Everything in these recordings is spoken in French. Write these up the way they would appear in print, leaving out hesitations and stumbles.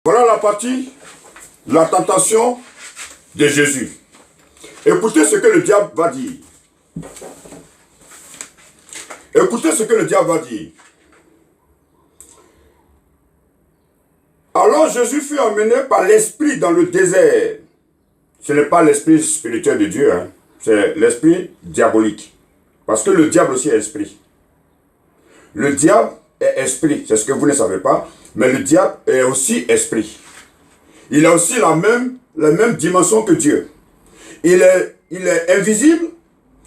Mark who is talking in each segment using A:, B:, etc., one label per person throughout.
A: Voilà la partie, la tentation de Jésus. Écoutez ce que le diable va dire. Écoutez ce que le diable va dire. Alors Jésus fut emmené par l'esprit dans le désert. Ce n'est pas l'esprit spirituel de Dieu, hein. C'est l'esprit diabolique. Parce que le diable aussi est esprit. Le diable est esprit, c'est ce que vous ne savez pas. Mais le diable est aussi esprit. Il a aussi la même dimension que Dieu. Il est invisible,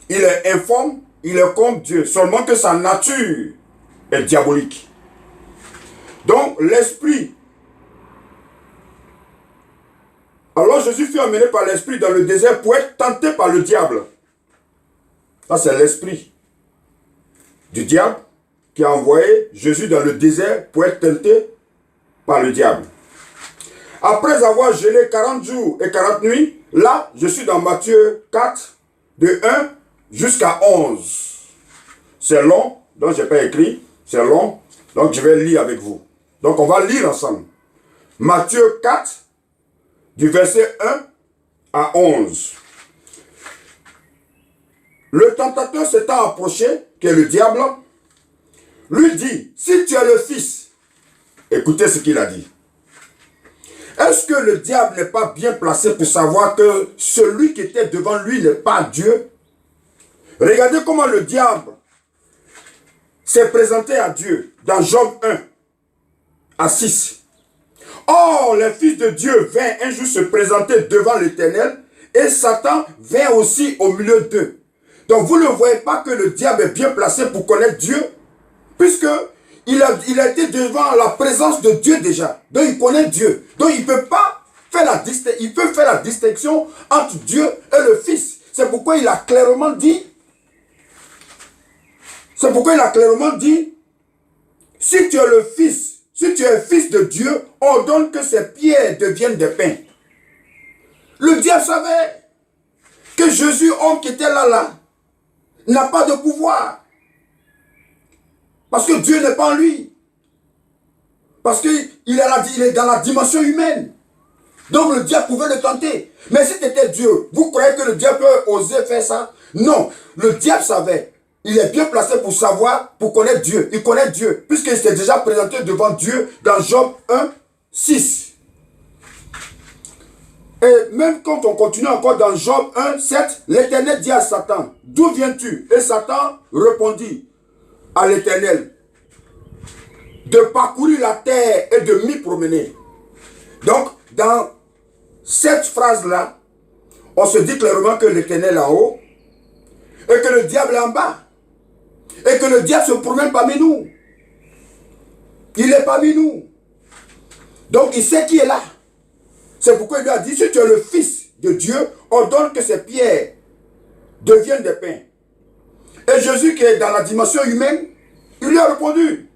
A: il est informe, il est comme Dieu. Seulement que sa nature est diabolique. Donc l'esprit. Alors Jésus fut emmené par l'esprit dans le désert pour être tenté par le diable. Ça c'est l'esprit du diable qui a envoyé Jésus dans le désert pour être tenté par le diable. Après avoir jeûné 40 jours et 40 nuits, là, je suis dans Matthieu 4, de 1 jusqu'à 11. C'est long, donc je n'ai pas écrit, c'est long, donc je vais lire avec vous. Donc on va lire ensemble. Matthieu 4, du verset 1 à 11. Le tentateur s'étant approché, qui est le diable, lui dit, si tu es le Fils, écoutez ce qu'il a dit. Est-ce que le diable n'est pas bien placé pour savoir que celui qui était devant lui n'est pas Dieu? Regardez comment le diable s'est présenté à Dieu dans Job 1 à 6. Or, les fils de Dieu vinrent un jour se présenter devant l'Éternel et Satan vint aussi au milieu d'eux. Donc vous ne voyez pas que le diable est bien placé pour connaître Dieu, puisque il a été devant la présence de Dieu déjà. Donc il connaît Dieu. Donc il peut pas faire la distinction. Il peut faire la distinction entre Dieu et le Fils. C'est pourquoi il a clairement dit. C'est pourquoi il a clairement dit. Si tu es le Fils, si tu es fils de Dieu, ordonne que ces pierres deviennent des pains. Le diable savait que Jésus, homme qui était là, n'a pas de pouvoir. Parce que Dieu n'est pas en lui. Parce qu'il est dans la dimension humaine. Donc le diable pouvait le tenter. Mais si c'était Dieu, vous croyez que le diable peut oser faire ça? Non. Le diable savait. Il est bien placé pour savoir, pour connaître Dieu. Il connaît Dieu. Puisqu'il s'est déjà présenté devant Dieu dans Job 1, 6. Et même quand on continue encore dans Job 1, 7, l'Éternel dit à Satan, d'où viens-tu? Et Satan répondit à l'Éternel de parcourir la terre et de m'y promener. Donc, dans cette phrase-là, on se dit clairement que l'Éternel est en haut et que le diable est en bas. Et que le diable se promène parmi nous. Il est parmi nous. Donc, il sait qui est là. C'est pourquoi il lui a dit, si tu es le Fils de Dieu, ordonne que ces pierres deviennent des pains. Et Jésus, qui est dans la dimension humaine, il lui a répondu,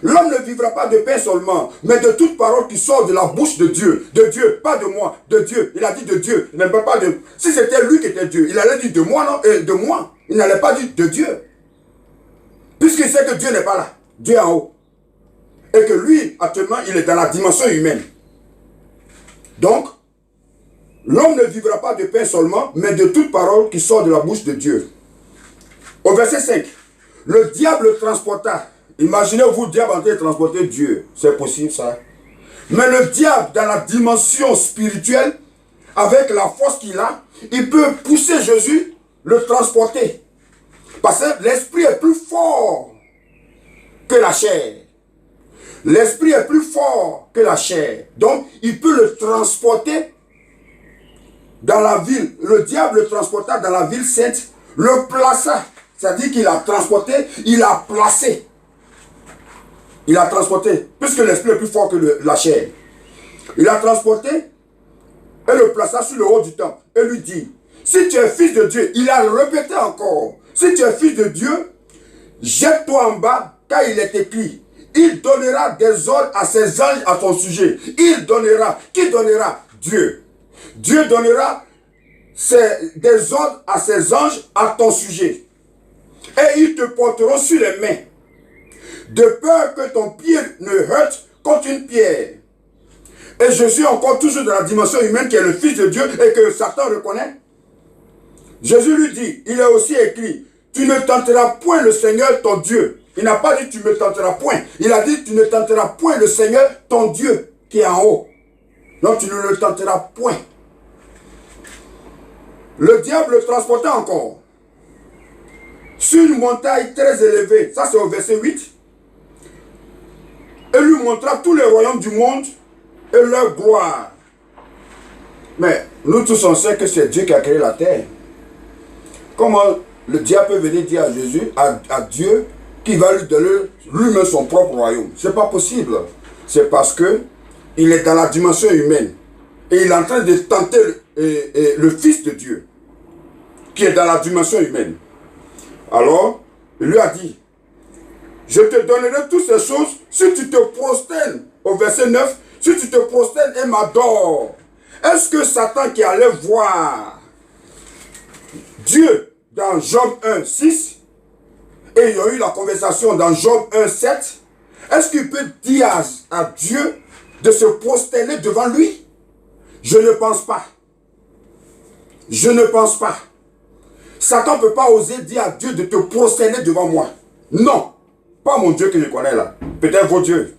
A: l'homme ne vivra pas de pain seulement, mais de toute parole qui sort de la bouche de Dieu. De Dieu, pas de moi, de Dieu. Il a dit de Dieu, il n'aime pas de... Si c'était lui qui était Dieu, il allait dire de moi, non, de moi. Il n'allait pas dire de Dieu. Puisqu'il sait que Dieu n'est pas là, Dieu est en haut. Et que lui, actuellement, il est dans la dimension humaine. Donc, l'homme ne vivra pas de pain seulement, mais de toute parole qui sort de la bouche de Dieu. Au verset 5, le diable le transporta. Imaginez-vous le diable en train de transporter Dieu. C'est possible ça. Mais le diable, dans la dimension spirituelle, avec la force qu'il a, il peut pousser Jésus, le transporter. Parce que l'esprit est plus fort que la chair. L'esprit est plus fort que la chair. Donc, il peut le transporter dans la ville. Le diable le transporta dans la ville sainte, le plaça. C'est-à-dire qu'il a transporté, il a placé. Il a transporté, puisque l'esprit est plus fort que la chair. Il a transporté et le plaça sur le haut du temple. Et lui dit, si tu es fils de Dieu, il a répété encore, si tu es fils de Dieu, jette-toi en bas, car il est écrit, il donnera des ordres à ses anges à ton sujet. Il donnera, qui donnera? Dieu. Dieu donnera des ordres à ses anges à ton sujet. Et ils te porteront sur les mains, de peur que ton pied ne heurte contre une pierre. Et Jésus est encore toujours dans la dimension humaine qui est le Fils de Dieu et que Satan reconnaît. Jésus lui dit, il est aussi écrit, tu ne tenteras point le Seigneur ton Dieu. Il n'a pas dit tu ne me tenteras point. Il a dit tu ne tenteras point le Seigneur ton Dieu qui est en haut. Donc tu ne le tenteras point. Le diable le transportait encore sur une montagne très élevée. Ça c'est au verset 8. Et lui montra tous les royaumes du monde et leur gloire. Mais nous tous on sait que c'est Dieu qui a créé la terre. Comment le diable peut venir dire à Jésus, à Dieu, qu'il va lui donner lui-même son propre royaume? C'est pas possible. C'est parce que il est dans la dimension humaine. Et il est en train de tenter le Fils de Dieu, qui est dans la dimension humaine. Alors, il lui a dit, je te donnerai toutes ces choses si tu te prosternes. Au verset 9, si tu te prosternes et m'adores. Est-ce que Satan qui allait voir Dieu dans Job 1, 6, et il y a eu la conversation dans Job 1, 7, est-ce qu'il peut dire à Dieu de se prosterner devant lui? Je ne pense pas. Je ne pense pas. Satan ne peut pas oser dire à Dieu de te prosterner devant moi. Non. Pas mon Dieu que je connais là. Peut-être vos dieux.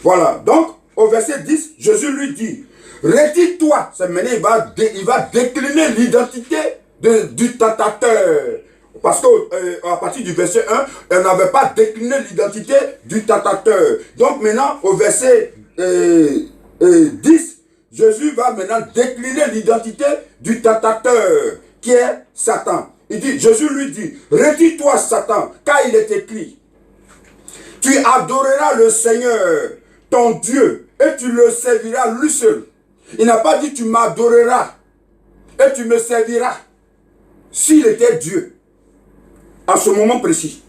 A: Voilà. Donc, au verset 10, Jésus lui dit, retire-toi. C'est maintenant, il va décliner l'identité du tentateur. Parce qu'à partir du verset 1, elle n'avait pas décliné l'identité du tentateur. Donc maintenant, au verset 10, Jésus va maintenant décliner l'identité du tentateur, qui est Satan. Il dit, Jésus lui dit, retire-toi Satan, car il est écrit, tu adoreras le Seigneur, ton Dieu, et tu le serviras lui seul. Il n'a pas dit, tu m'adoreras, et tu me serviras. S'il était Dieu, à ce moment précis,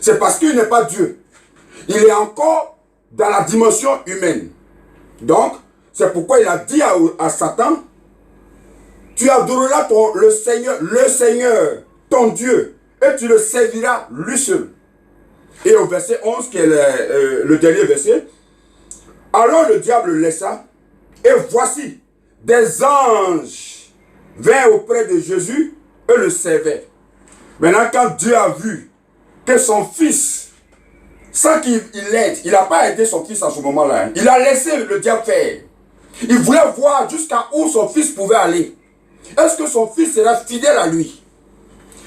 A: c'est parce qu'il n'est pas Dieu. Il est encore dans la dimension humaine. Donc, c'est pourquoi il a dit à Satan, tu adoreras le Seigneur, ton Dieu, et tu le serviras lui seul. Et au verset 11, qui est le dernier verset, alors le diable le laissa, et voici, des anges vinrent auprès de Jésus et le servaient. Maintenant, quand Dieu a vu que son fils, sans qu'il l'aide, il n'a pas aidé son fils à ce moment-là, il a laissé le diable faire. Il voulait voir jusqu'à où son fils pouvait aller. Est-ce que son fils sera fidèle à lui?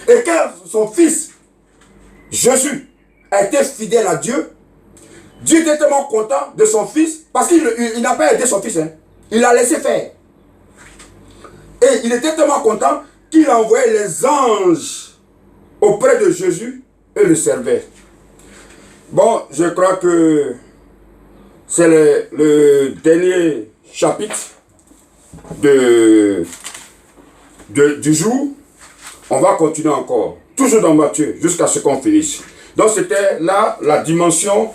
A: Et quand son fils, Jésus, a été fidèle à Dieu, Dieu était tellement content de son fils, parce qu'il n'a pas aidé son fils, hein. Il l'a laissé faire. Et il était tellement content qu'il a envoyé les anges auprès de Jésus et le servait. Bon, je crois que c'est le dernier chapitre du jour. On va continuer encore, toujours dans Matthieu, jusqu'à ce qu'on finisse. Donc c'était là la dimension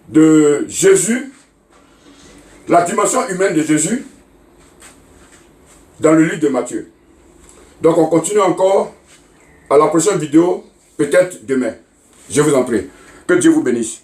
A: de Jésus, la dimension humaine de Jésus dans le livre de Matthieu. Donc on continue encore à la prochaine vidéo, peut-être demain. Je vous en prie. Que Dieu vous bénisse.